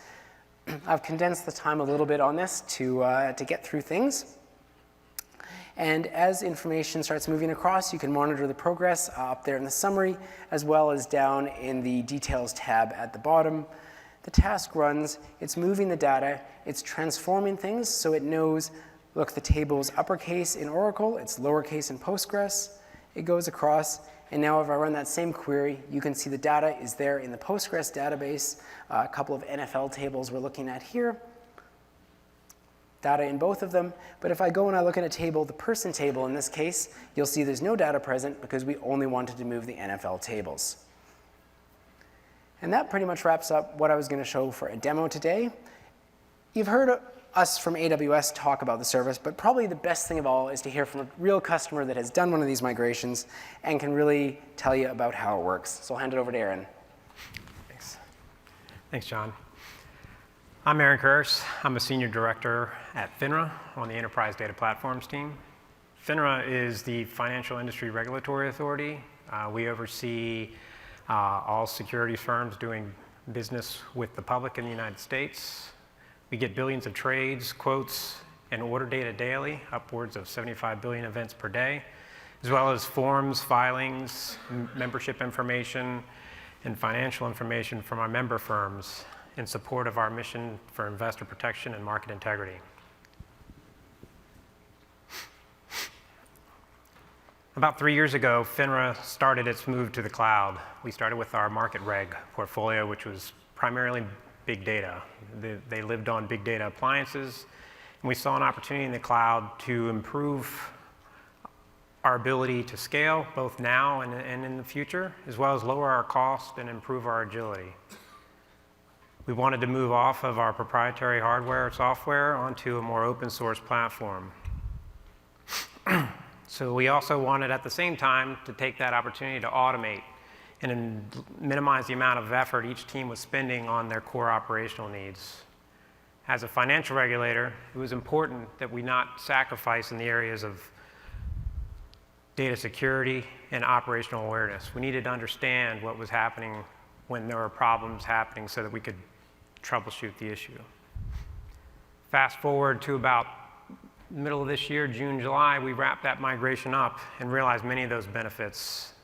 I've condensed the time a little bit on this to get through things. And as information starts moving across, you can monitor the progress up there in the summary, as well as down in the details tab at the bottom. The task runs, it's moving the data, it's transforming things so it knows, look, the table's uppercase in Oracle, it's lowercase in Postgres. It goes across, and now if I run that same query, you can see the data is there in the Postgres database. A couple of NFL tables we're looking at here. Data in both of them, but if I go and I look at a table, the person table in this case, you'll see there's no data present because we only wanted to move the NFL tables. And that pretty much wraps up what I was going to show for a demo today. You've heard us from AWS talk about the service, but probably the best thing of all is to hear from a real customer that has done one of these migrations and can really tell you about how it works. So I'll hand it over to Aaron. Thanks. Thanks, John. I'm Aaron Kurz. I'm a senior director at Finra on the Enterprise Data Platforms team. Finra is the financial industry regulatory authority. We oversee all securities firms doing business with the public in the United States. We get billions of trades, quotes, and order data daily, upwards of 75 billion events per day, as well as forms, filings, membership information, and financial information from our member firms in support of our mission for investor protection and market integrity. About 3 years ago, Finra started its move to the cloud. We started with our market reg portfolio, which was primarily big data. They lived on big data appliances, and we saw an opportunity in the cloud to improve our ability to scale, both now and in the future, as well as lower our cost and improve our agility. We wanted to move off of our proprietary hardware or software onto a more open source platform. So we also wanted at the same time to take that opportunity to automate and minimize the amount of effort each team was spending on their core operational needs. As a financial regulator, it was important that we not sacrifice in the areas of data security and operational awareness. We needed to understand what was happening when there were problems happening so that we could troubleshoot the issue. Fast forward to about middle of this year, June, July, we wrapped that migration up and realized many of those benefits.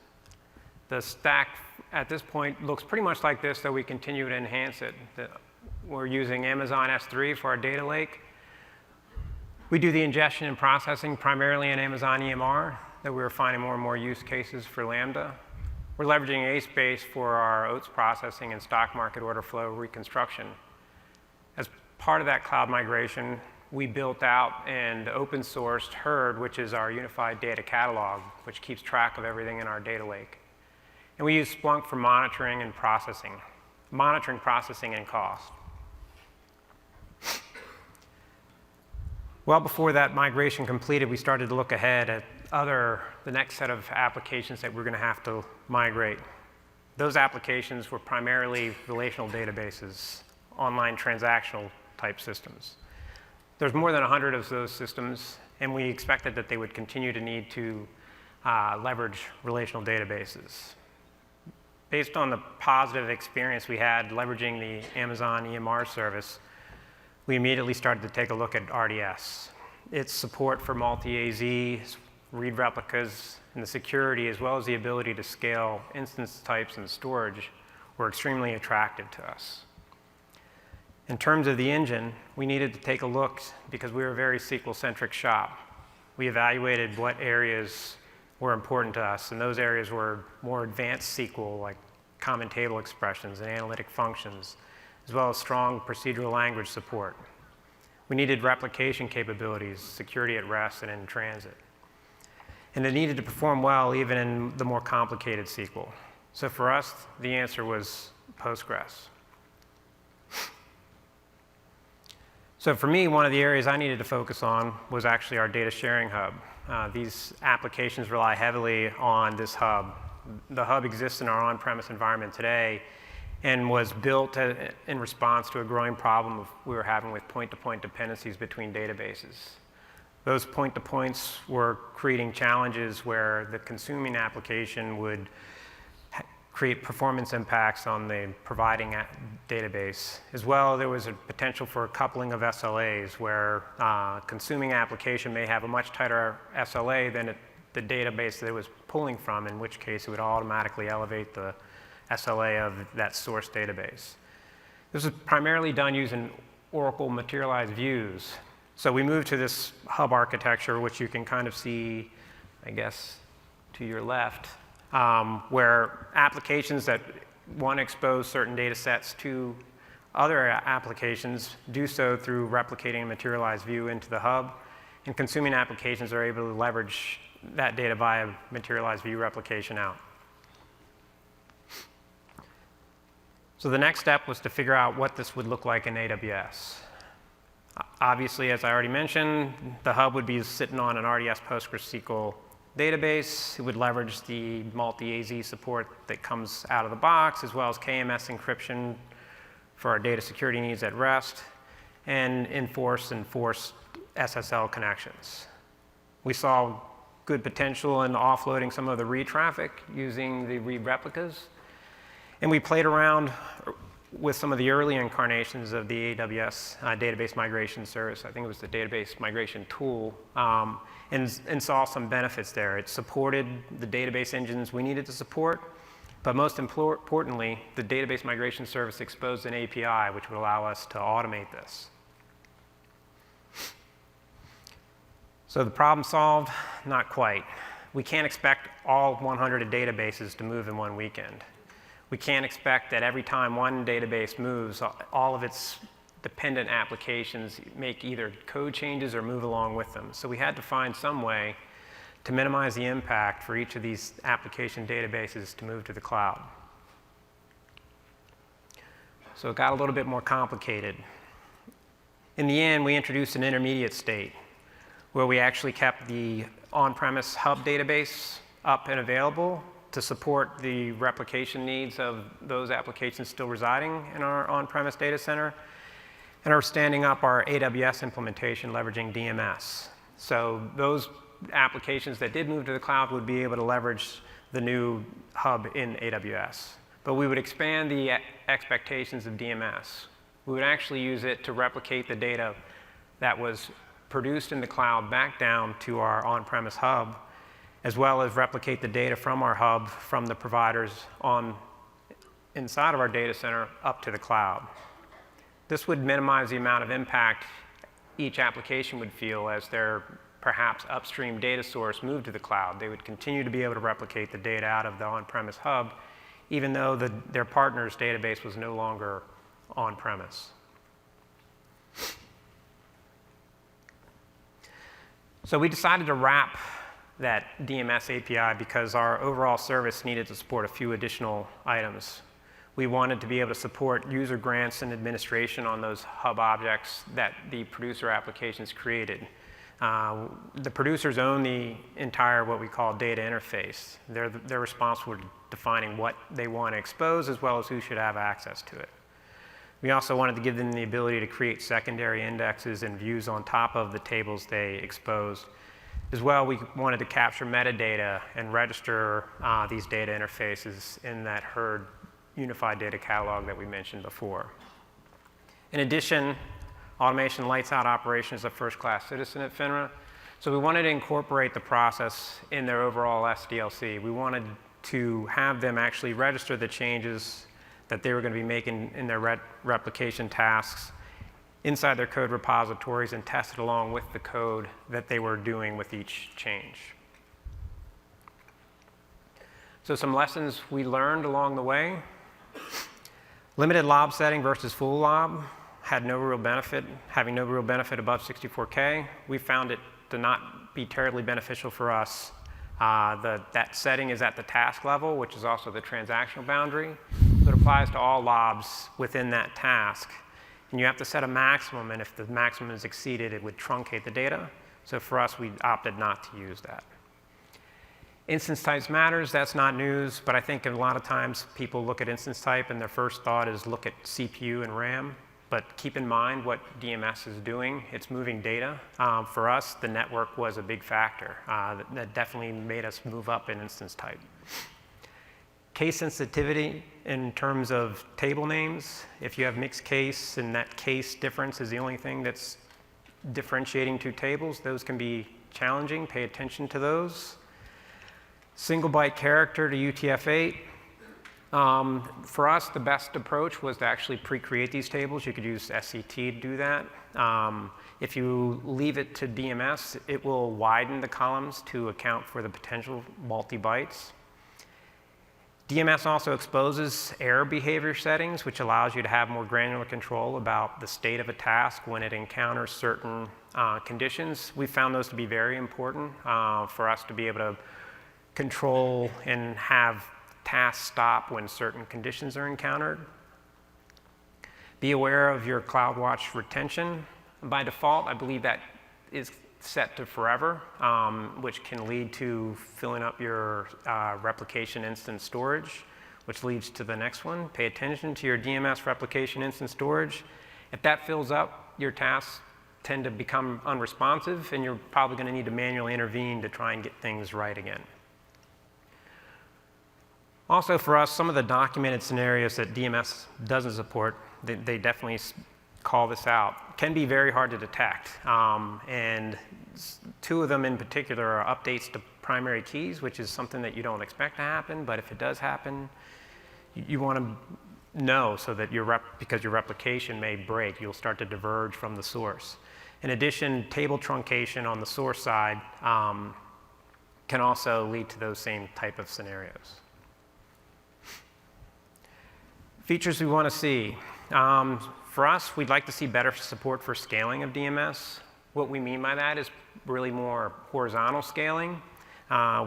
The stack at this point looks pretty much like this, though we continue to enhance it. We're using Amazon S3 for our data lake. We do the ingestion and processing primarily in Amazon EMR, though we're finding more and more use cases for Lambda. We're leveraging ASpace for our OATS processing and stock market order flow reconstruction. As part of that cloud migration, we built out and open sourced Herd, which is our unified data catalog, which keeps track of everything in our data lake. And we use Splunk for monitoring, processing, and cost. Well before that migration completed, we started to look ahead at the next set of applications that we're going to have to migrate. Those applications were primarily relational databases, online transactional type systems. There's more than 100 of those systems, and we expected that they would continue to need to leverage relational databases. Based on the positive experience we had leveraging the Amazon EMR service, we immediately started to take a look at RDS. Its support for multi-AZ, read replicas, and the security, as well as the ability to scale instance types and storage, were extremely attractive to us. In terms of the engine, we needed to take a look because we were a very SQL-centric shop. We evaluated what areas were important to us, and those areas were more advanced SQL, like common table expressions and analytic functions, as well as strong procedural language support. We needed replication capabilities, security at rest and in transit. And it needed to perform well even in the more complicated SQL. So for us, the answer was Postgres. So for me, one of the areas I needed to focus on was actually our data sharing hub. These applications rely heavily on this hub. The hub exists in our on-premise environment today and was built in response to a growing problem we were having with point-to-point dependencies between databases. Those point-to-points were creating challenges where the consuming application would create performance impacts on the providing database. As well, there was a potential for a coupling of SLAs where consuming application may have a much tighter SLA than the database that it was pulling from, in which case it would automatically elevate the SLA of that source database. This was primarily done using Oracle materialized views. So we moved to this hub architecture, which you can kind of see, I guess, to your left, where applications that want to expose certain data sets to other applications do so through replicating a materialized view into the hub, and consuming applications are able to leverage that data via materialized view replication out. So the next step was to figure out what this would look like in AWS. Obviously, as I already mentioned, the hub would be sitting on an RDS PostgreSQL database. It would leverage the multi-AZ support that comes out of the box, as well as KMS encryption for our data security needs at rest, and enforce SSL connections. We saw good potential in offloading some of the read traffic using the read replicas. And we played around with some of the early incarnations of the AWS database migration service. I think it was the database migration tool, and saw some benefits there. It supported the database engines we needed to support, but most importantly, the database migration service exposed an API which would allow us to automate this. So the problem solved? Not quite. We can't expect all 100 databases to move in one weekend. We can't expect that every time one database moves, all of its dependent applications make either code changes or move along with them. So we had to find some way to minimize the impact for each of these application databases to move to the cloud. So it got a little bit more complicated. In the end, we introduced an intermediate state where we actually kept the on-premise hub database up and available to support the replication needs of those applications still residing in our on-premise data center, and are standing up our AWS implementation leveraging DMS. So those applications that did move to the cloud would be able to leverage the new hub in AWS. But we would expand the expectations of DMS. We would actually use it to replicate the data that was produced in the cloud back down to our on-premise hub, as well as replicate the data from our hub from the providers inside of our data center up to the cloud. This would minimize the amount of impact each application would feel as their perhaps upstream data source moved to the cloud. They would continue to be able to replicate the data out of the on-premise hub, even though their partner's database was no longer on-premise. So we decided to wrap that DMS API because our overall service needed to support a few additional items. We wanted to be able to support user grants and administration on those hub objects that the producer applications created. The producers own the entire what we call data interface. They're responsible for defining what they want to expose as well as who should have access to it. We also wanted to give them the ability to create secondary indexes and views on top of the tables they exposed. As well, we wanted to capture metadata and register these data interfaces in that herd unified data catalog that we mentioned before. In addition, automation lights out operations as a first-class citizen at Finra. So we wanted to incorporate the process in their overall SDLC. We wanted to have them actually register the changes that they were going to be making in their replication tasks inside their code repositories and test it along with the code that they were doing with each change. So some lessons we learned along the way. Limited lob setting versus full lob had no real benefit, having no real benefit above 64K. We found it to not be terribly beneficial for us. That setting is at the task level, which is also the transactional boundary. So it applies to all lobs within that task. And you have to set a maximum, and if the maximum is exceeded, it would truncate the data. So for us, we opted not to use that. Instance types matters, that's not news, but I think a lot of times people look at instance type and their first thought is look at CPU and RAM. But keep in mind what DMS is doing. It's moving data. For us, the network was a big factor. That definitely made us move up in instance type. case sensitivity in terms of table names. If you have mixed case and that case difference is the only thing that's differentiating two tables, those can be challenging. Pay attention to those. Single byte character to UTF-8. For us, the best approach was to actually pre-create these tables. You could use SCT to do that. If you leave it to DMS, it will widen the columns to account for the potential multi-bytes. DMS also exposes error behavior settings, which allows you to have more granular control about the state of a task when it encounters certain conditions. We found those to be very important for us to be able to control and have tasks stop when certain conditions are encountered. Be aware of your CloudWatch retention. By default, I believe that is set to forever, which can lead to filling up your replication instance storage, which leads to the next one. Pay attention to your DMS replication instance storage. If that fills up, your tasks tend to become unresponsive, and you're probably going to need to manually intervene to try and get things right again. Also for us, some of the documented scenarios that DMS doesn't support, they definitely call this out, can be very hard to detect. And two of them in particular are updates to primary keys, which is something that you don't expect to happen, but if it does happen, you want to know so that because your replication may break, you'll start to diverge from the source. In addition, table truncation on the source side can also lead to those same type of scenarios. Features we want to see. For us, we'd like to see better support for scaling of DMS. What we mean by that is really more horizontal scaling.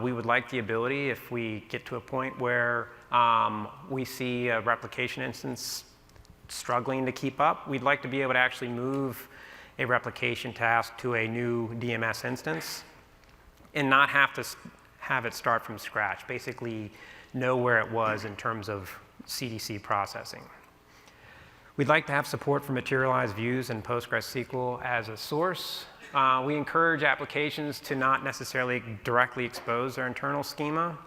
We would like the ability, if we get to a point where we see a replication instance struggling to keep up, we'd like to be able to actually move a replication task to a new DMS instance and not have to have it start from scratch. Basically, know where it was in terms of CDC processing. We'd like to have support for materialized views in PostgreSQL as a source. We encourage applications to not necessarily directly expose their internal schema,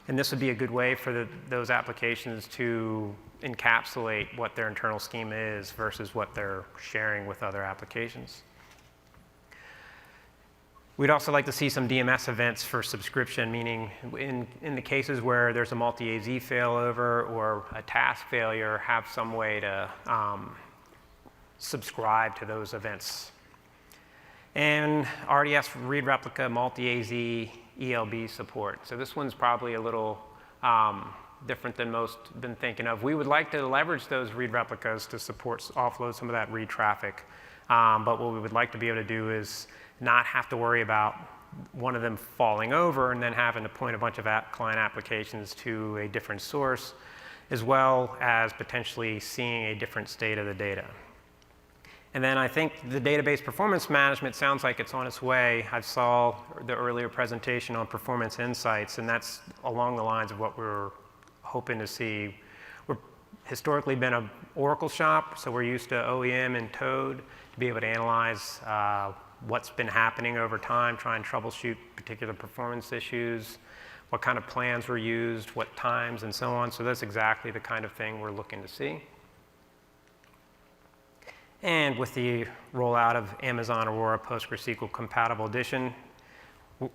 and this would be a good way for those applications to encapsulate what their internal schema is versus what they're sharing with other applications. We'd also like to see some DMS events for subscription, meaning in the cases where there's a multi-AZ failover or a task failure, have some way to subscribe to those events. And RDS read replica multi-AZ ELB support. So this one's probably a little different than most been thinking of. We would like to leverage those read replicas to offload some of that read traffic. But what we would like to be able to do is not have to worry about one of them falling over and then having to point a bunch of client applications to a different source, as well as potentially seeing a different state of the data. And then I think the database performance management sounds like it's on its way. I saw the earlier presentation on performance insights, and that's along the lines of what we're hoping to see. We've historically been an Oracle shop, so we're used to OEM and Toad to be able to analyze what's been happening over time, try and troubleshoot particular performance issues, what kind of plans were used, what times, and so on. So that's exactly the kind of thing we're looking to see. And with the rollout of Amazon Aurora PostgreSQL Compatible Edition,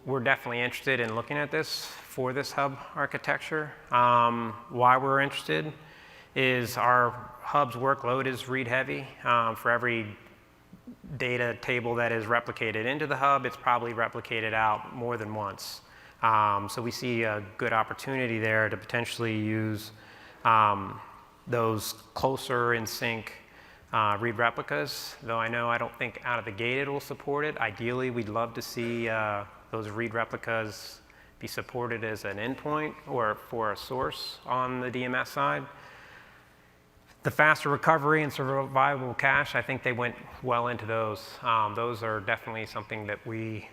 we're definitely interested in looking at this for this hub architecture. Why we're interested is our hub's workload is read heavy. For every data table that is replicated into the hub, it's probably replicated out more than once. So we see a good opportunity there to potentially use those closer in sync read replicas, though I don't think out of the gate it will support it. Ideally, we'd love to see those read replicas be supported as an endpoint or for a source on the DMS side. The faster recovery and survivable cache, I think they went well into those. Those are definitely something that we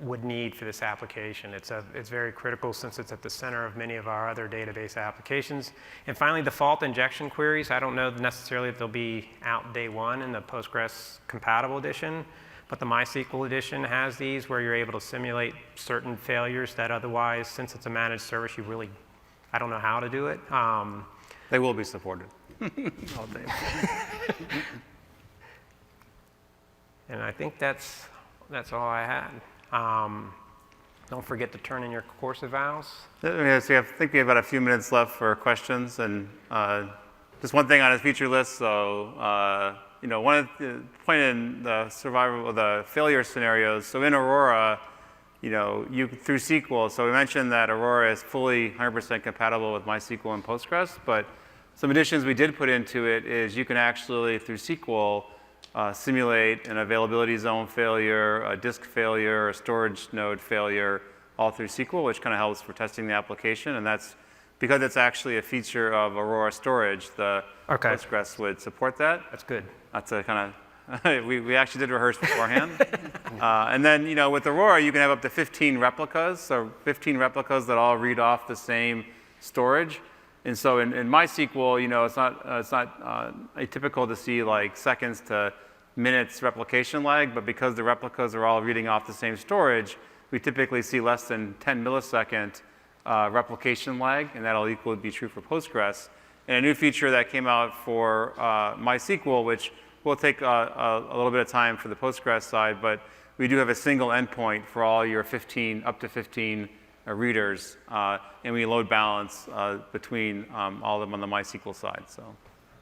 would need for this application. It's very critical since it's at the center of many of our other database applications. And finally, default injection queries. I don't know necessarily if they'll be out day one in the Postgres Compatible Edition, but the MySQL edition has these where you're able to simulate certain failures that otherwise, since it's a managed service, you really I don't know how to do it. They will be supported. All day. And I think that's all I had. Don't forget to turn in your course evals. Yeah, so I think we have about a few minutes left for questions, and just one thing on his feature list. So, one of the point in the failure scenarios. So in Aurora, you through SQL. So we mentioned that Aurora is fully 100% compatible with MySQL and Postgres, but some additions we did put into it is you can actually through SQL simulate an availability zone failure, a disk failure, a storage node failure, all through SQL, which kind of helps for testing the application. And that's because it's actually a feature of Aurora storage. The Postgres would support that. That's good. That's a kind of, we actually did rehearse beforehand. And then, with Aurora, you can have up to 15 replicas. So 15 replicas that all read off the same storage. And so in MySQL, it's not atypical to see like seconds to minutes replication lag, but because the replicas are all reading off the same storage, we typically see less than 10 millisecond replication lag, and that'll equally be true for Postgres. And a new feature that came out for MySQL, which will take a little bit of time for the Postgres side, but we do have a single endpoint for all your up to 15 readers, and we load balance between all of them on the MySQL side. So.